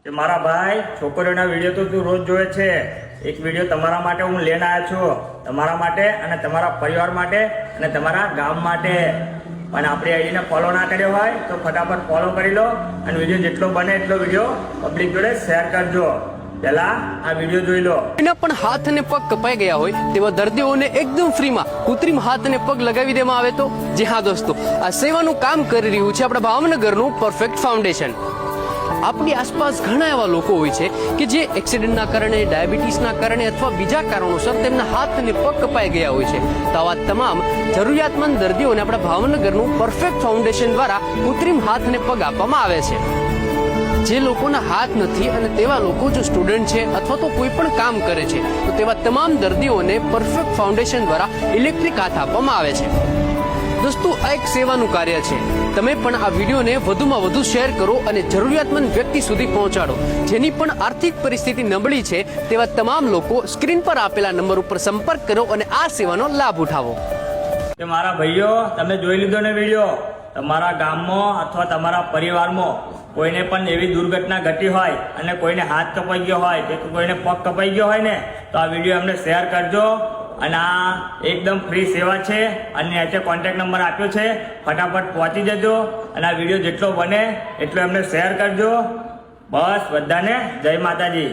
કે મારા ભાઈ છોકરીઓના વિડીયો તો તું રોજ જોવે છે. એક વિડીયો તમારા માટે હું લઈને આવ્યો છું, તમારા માટે અને તમારા પરિવાર માટે અને તમારા ગામ માટે. અને આપણી આઈડીને ફોલો ના કર્યો હોય તો ફટાફટ ફોલો કરી લો અને વિડીયો જેટલો બને એટલો વિડીયો પબ્લિક જોડે શેર કરજો. પહેલા આ વિડીયો જોઈ લો. એના પણ હાથ અને પગ કપાઈ ગયા હોય તેવા દર્દીઓને એકદમ ફ્રીમાં કૃત્રિમ હાથ અને પગ લગાવી દેવામાં આવે તો જી હા દોસ્તો, આ સેવાનું કામ કરી રહ્યું છે આપણા ભાવનગરનું પરફેક્ટ ફાઉન્ડેશન. આપણી આસપાસ ઘણા એવા લોકો હોય છે કે જે એક્સિડન્ટના કારણે, ડાયાબિટીસના કારણે અથવા બીજા કારણોસર તેમના હાથ અને પગ કપાઈ ગયા હોય છે. તો આવા તમામ જરૂરિયાતમંદ દર્દીઓને આપણા ભાવનગરનું પરફેક્ટ ફાઉન્ડેશન દ્વારા કૃત્રિમ હાથ અને પગ આપવામાં આવે છે. જે લોકોના હાથ નથી અને તેવા લોકો જો સ્ટુડન્ટ છે અથવા તો કોઈ પણ કામ કરે છે તો તેવા તમામ દર્દીઓને પરફેક્ટ ફાઉન્ડેશન દ્વારા ઇલેક્ટ્રિક હાથ આપવામાં આવે છે. દોસ્તો, આ એક સેવાનું કાર્ય છે. તમે પણ આ વિડીયોને વધુમાં વધુ શેર કરો અને જરૂરિયાતમંદ વ્યક્તિ સુધી પહોંચાડો. જેની પણ આર્થિક પરિસ્થિતિ નબળી છે તેવા તમામ લોકો સ્ક્રીન પર આપેલા નંબર ઉપર સંપર્ક કરો અને આ સેવાનો લાભ ઉઠાવો. કે મારા ભાઈઓ, તમે જોઈ લીધો ને વિડીયો. તમારા ગામમાં અથવા તમારા પરિવારમાં કોઈને પણ એવી દુર્ઘટના ઘટી હોય અને કોઈને હાથ કપાઈ ગયો હોય કે કોઈને પગ કપાઈ ગયો હોય ને તો આ વિડીયો અમને શેર કરજો. અને આ એકદમ ફ્રી સેવા છે અને નીચે કોન્ટેક્ટ નંબર આપ્યો છે, ફટાફટ પહોંચી જજો અને આ વિડીયો જેટલો બને એટલો એમને શેર કરજો. બસ, બધાને જય માતાજી.